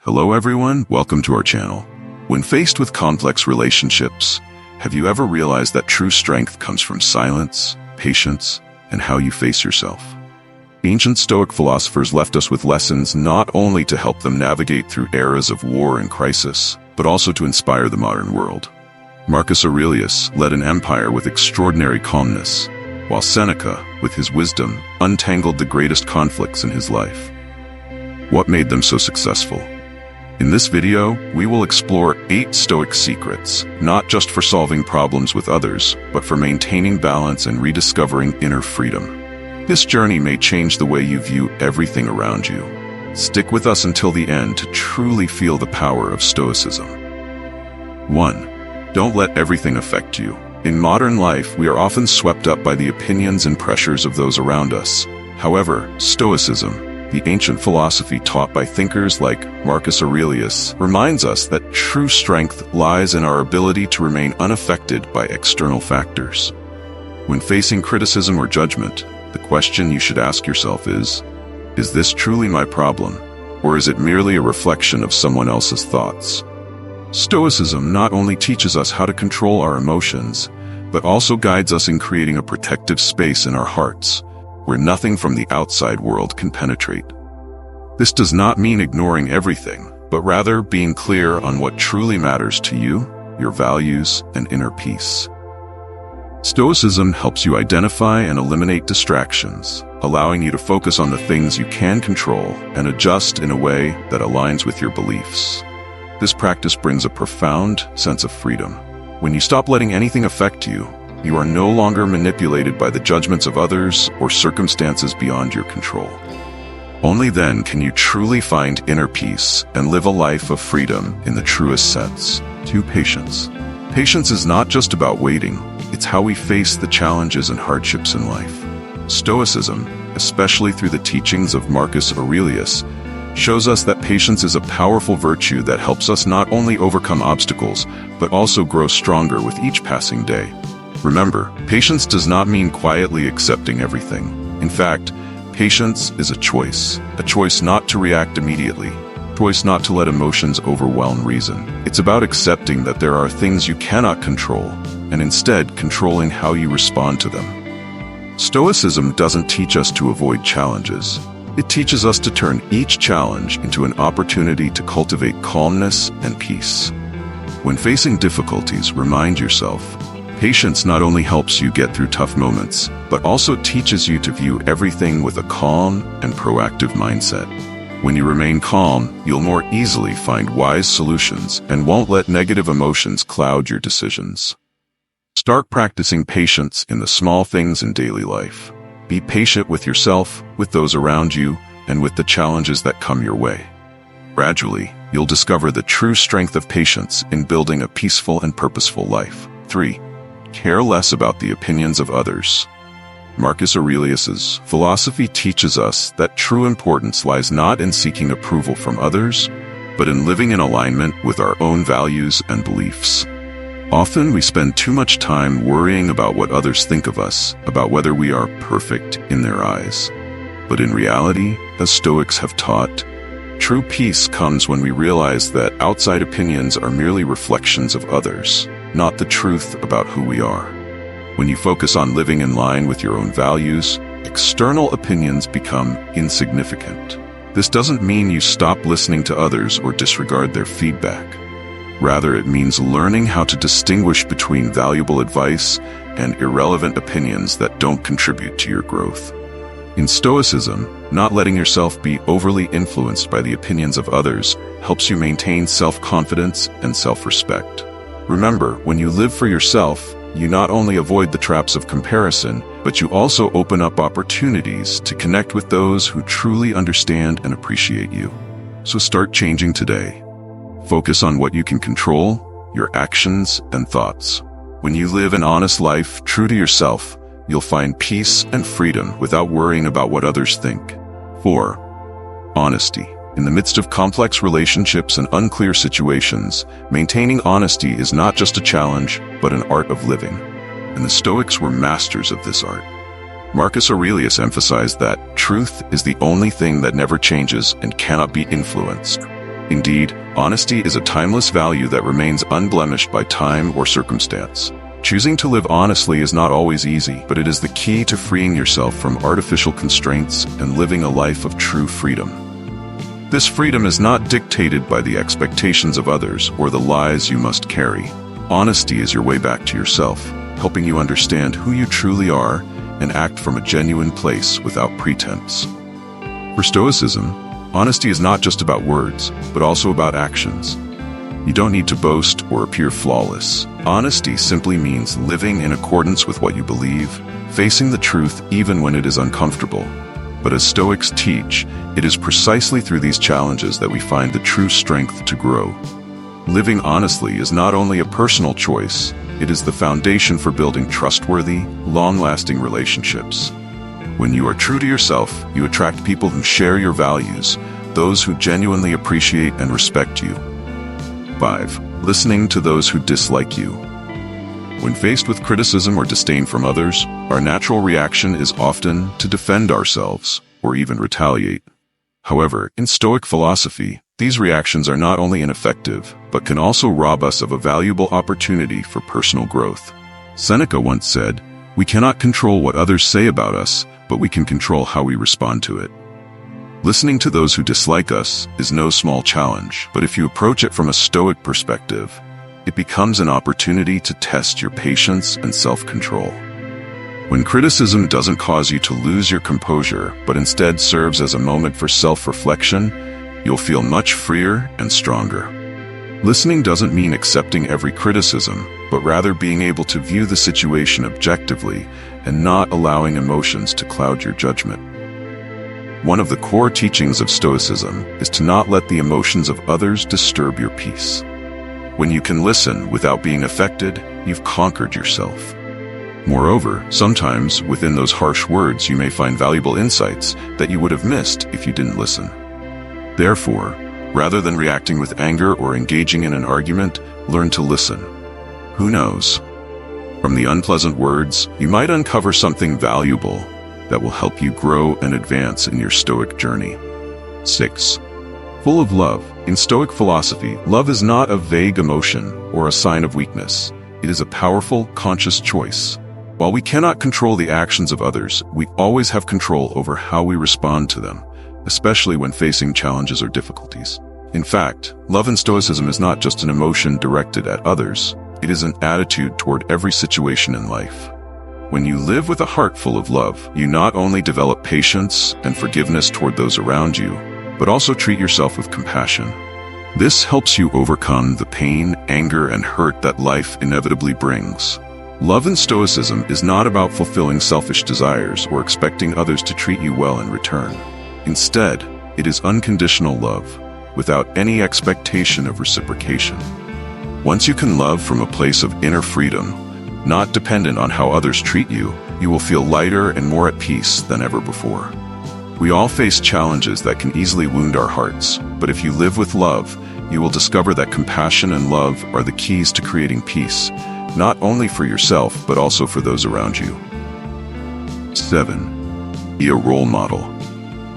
Hello everyone, welcome to our channel. When faced with complex relationships, have you ever realized that true strength comes from silence, patience, and how you face yourself? Ancient Stoic philosophers left us with lessons not only to help them navigate through eras of war and crisis, but also to inspire the modern world. Marcus Aurelius led an empire with extraordinary calmness, while Seneca, with his wisdom, untangled the greatest conflicts in his life. What made them so successful? In this video, we will explore 8 Stoic secrets, not just for solving problems with others, but for maintaining balance and rediscovering inner freedom. This journey may change the way you view everything around you. Stick with us until the end to truly feel the power of Stoicism. 1. Don't let everything affect you. In modern life, we are often swept up by the opinions and pressures of those around us. However, Stoicism, the ancient philosophy taught by thinkers like Marcus Aurelius, reminds us that true strength lies in our ability to remain unaffected by external factors. When facing criticism or judgment, the question you should ask yourself is this truly my problem, or is it merely a reflection of someone else's thoughts? Stoicism not only teaches us how to control our emotions, but also guides us in creating a protective space in our hearts, where nothing from the outside world can penetrate. This does not mean ignoring everything, but rather being clear on what truly matters to you, your values, and inner peace. Stoicism helps you identify and eliminate distractions, allowing you to focus on the things you can control and adjust in a way that aligns with your beliefs. This practice brings a profound sense of freedom. When you stop letting anything affect you, you are no longer manipulated by the judgments of others or circumstances beyond your control. Only then can you truly find inner peace and live a life of freedom in the truest sense. 2. Patience. Patience is not just about waiting, it's how we face the challenges and hardships in life. Stoicism, especially through the teachings of Marcus Aurelius, shows us that patience is a powerful virtue that helps us not only overcome obstacles, but also grow stronger with each passing day. Remember, patience does not mean quietly accepting everything. In fact, patience is a choice not to react immediately, a choice not to let emotions overwhelm reason. It's about accepting that there are things you cannot control, and instead controlling how you respond to them. Stoicism doesn't teach us to avoid challenges. It teaches us to turn each challenge into an opportunity to cultivate calmness and peace. When facing difficulties, remind yourself, patience not only helps you get through tough moments, but also teaches you to view everything with a calm and proactive mindset. When you remain calm, you'll more easily find wise solutions and won't let negative emotions cloud your decisions. Start practicing patience in the small things in daily life. Be patient with yourself, with those around you, and with the challenges that come your way. Gradually, you'll discover the true strength of patience in building a peaceful and purposeful life. 3. Care less about the opinions of others. Marcus Aurelius's philosophy teaches us that true importance lies not in seeking approval from others, but in living in alignment with our own values and beliefs. Often we spend too much time worrying about what others think of us, about whether we are perfect in their eyes. But in reality, as Stoics have taught, true peace comes when we realize that outside opinions are merely reflections of others, not the truth about who we are. When you focus on living in line with your own values, external opinions become insignificant. This doesn't mean you stop listening to others or disregard their feedback. Rather, it means learning how to distinguish between valuable advice and irrelevant opinions that don't contribute to your growth. In Stoicism, not letting yourself be overly influenced by the opinions of others helps you maintain self-confidence and self-respect. Remember, when you live for yourself, you not only avoid the traps of comparison, but you also open up opportunities to connect with those who truly understand and appreciate you. So start changing today. Focus on what you can control, your actions and thoughts. When you live an honest life, true to yourself, you'll find peace and freedom without worrying about what others think. 4. Honesty. In the midst of complex relationships and unclear situations, maintaining honesty is not just a challenge, but an art of living. And the Stoics were masters of this art. Marcus Aurelius emphasized that truth is the only thing that never changes and cannot be influenced. Indeed, honesty is a timeless value that remains unblemished by time or circumstance. Choosing to live honestly is not always easy, but it is the key to freeing yourself from artificial constraints and living a life of true freedom. This freedom is not dictated by the expectations of others or the lies you must carry. Honesty is your way back to yourself, helping you understand who you truly are and act from a genuine place without pretense. For Stoicism, honesty is not just about words, but also about actions. You don't need to boast or appear flawless. Honesty simply means living in accordance with what you believe, facing the truth even when it is uncomfortable. But as Stoics teach, it is precisely through these challenges that we find the true strength to grow. Living honestly is not only a personal choice, it is the foundation for building trustworthy, long-lasting relationships. When you are true to yourself, you attract people who share your values, those who genuinely appreciate and respect you. 5. Listening to those who dislike you. When faced with criticism or disdain from others, our natural reaction is often to defend ourselves or even retaliate. However, in Stoic philosophy, these reactions are not only ineffective, but can also rob us of a valuable opportunity for personal growth. Seneca once said, "We cannot control what others say about us, but we can control how we respond to it." Listening to those who dislike us is no small challenge, but if you approach it from a Stoic perspective, it becomes an opportunity to test your patience and self-control. When criticism doesn't cause you to lose your composure, but instead serves as a moment for self-reflection, you'll feel much freer and stronger. Listening doesn't mean accepting every criticism, but rather being able to view the situation objectively and not allowing emotions to cloud your judgment. One of the core teachings of Stoicism is to not let the emotions of others disturb your peace. When you can listen without being affected, you've conquered yourself. Moreover, sometimes within those harsh words you may find valuable insights that you would have missed if you didn't listen. Therefore, rather than reacting with anger or engaging in an argument, learn to listen. Who knows? From the unpleasant words, you might uncover something valuable that will help you grow and advance in your Stoic journey. 6. Full of love. In Stoic philosophy, love is not a vague emotion or a sign of weakness. It is a powerful, conscious choice. While we cannot control the actions of others, we always have control over how we respond to them, especially when facing challenges or difficulties. In fact, love in Stoicism is not just an emotion directed at others. It is an attitude toward every situation in life. When you live with a heart full of love, you not only develop patience and forgiveness toward those around you, but also treat yourself with compassion. This helps you overcome the pain, anger, and hurt that life inevitably brings. Love in Stoicism is not about fulfilling selfish desires or expecting others to treat you well in return. Instead, it is unconditional love, without any expectation of reciprocation. Once you can love from a place of inner freedom, not dependent on how others treat you, you will feel lighter and more at peace than ever before. We all face challenges that can easily wound our hearts, but if you live with love, you will discover that compassion and love are the keys to creating peace, not only for yourself, but also for those around you. 7. Be a role model.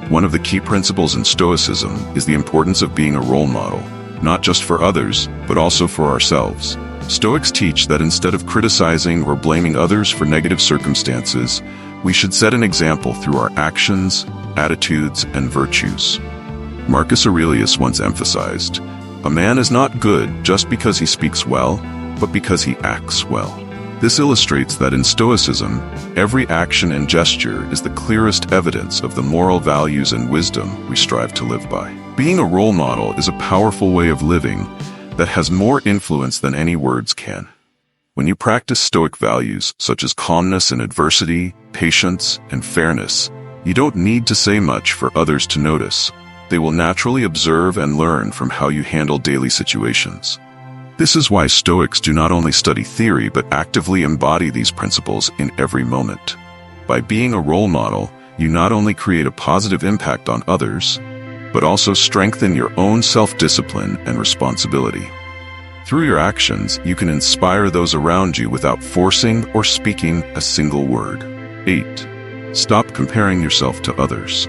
One of the key principles in Stoicism is the importance of being a role model, not just for others, but also for ourselves. Stoics teach that instead of criticizing or blaming others for negative circumstances, we should set an example through our actions, attitudes, and virtues. Marcus Aurelius once emphasized, "A man is not good just because he speaks well, but because he acts well." This illustrates that in Stoicism, every action and gesture is the clearest evidence of the moral values and wisdom we strive to live by. Being a role model is a powerful way of living that has more influence than any words can. When you practice Stoic values, such as calmness in adversity, patience, and fairness, you don't need to say much for others to notice. They will naturally observe and learn from how you handle daily situations. This is why Stoics do not only study theory, but actively embody these principles in every moment. By being a role model, you not only create a positive impact on others, but also strengthen your own self-discipline and responsibility. Through your actions, you can inspire those around you without forcing or speaking a single word. 8. Stop comparing yourself to others.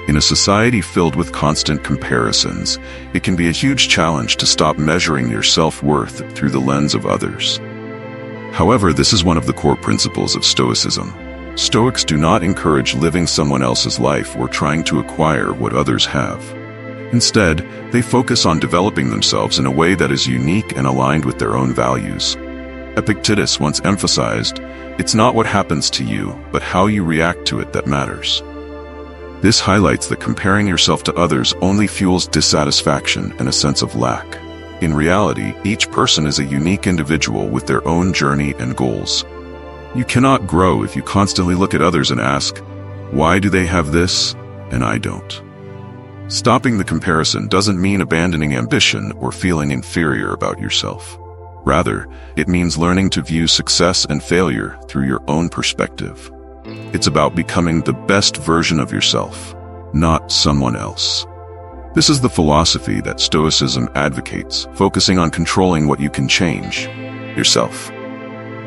In a society filled with constant comparisons, it can be a huge challenge to stop measuring your self-worth through the lens of others. However, this is one of the core principles of Stoicism. Stoics do not encourage living someone else's life or trying to acquire what others have. Instead, they focus on developing themselves in a way that is unique and aligned with their own values. Epictetus once emphasized, "It's not what happens to you, but how you react to it that matters." This highlights that comparing yourself to others only fuels dissatisfaction and a sense of lack. In reality, each person is a unique individual with their own journey and goals. You cannot grow if you constantly look at others and ask, "Why do they have this, and I don't?" Stopping the comparison doesn't mean abandoning ambition or feeling inferior about yourself. Rather, it means learning to view success and failure through your own perspective. It's about becoming the best version of yourself, not someone else. This is the philosophy that Stoicism advocates, focusing on controlling what you can change, yourself.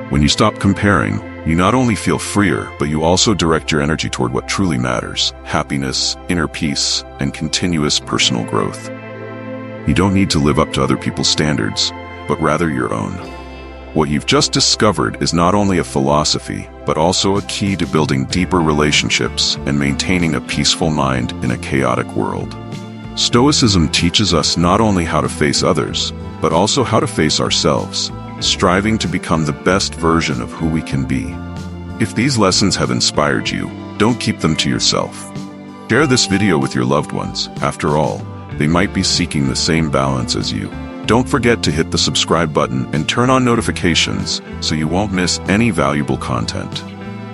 When you stop comparing, you not only feel freer, but you also direct your energy toward what truly matters: happiness, inner peace, and continuous personal growth. You don't need to live up to other people's standards, but rather your own. What you've just discovered is not only a philosophy, but also a key to building deeper relationships and maintaining a peaceful mind in a chaotic world. Stoicism teaches us not only how to face others, but also how to face ourselves, striving to become the best version of who we can be. If these lessons have inspired you, don't keep them to yourself. Share this video with your loved ones. After all, they might be seeking the same balance as you. Don't forget to hit the subscribe button and turn on notifications so you won't miss any valuable content.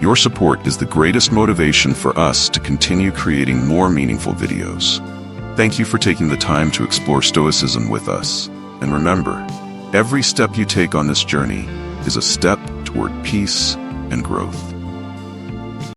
Your support is the greatest motivation for us to continue creating more meaningful videos. Thank you for taking the time to explore Stoicism with us. And remember, every step you take on this journey is a step toward peace and growth.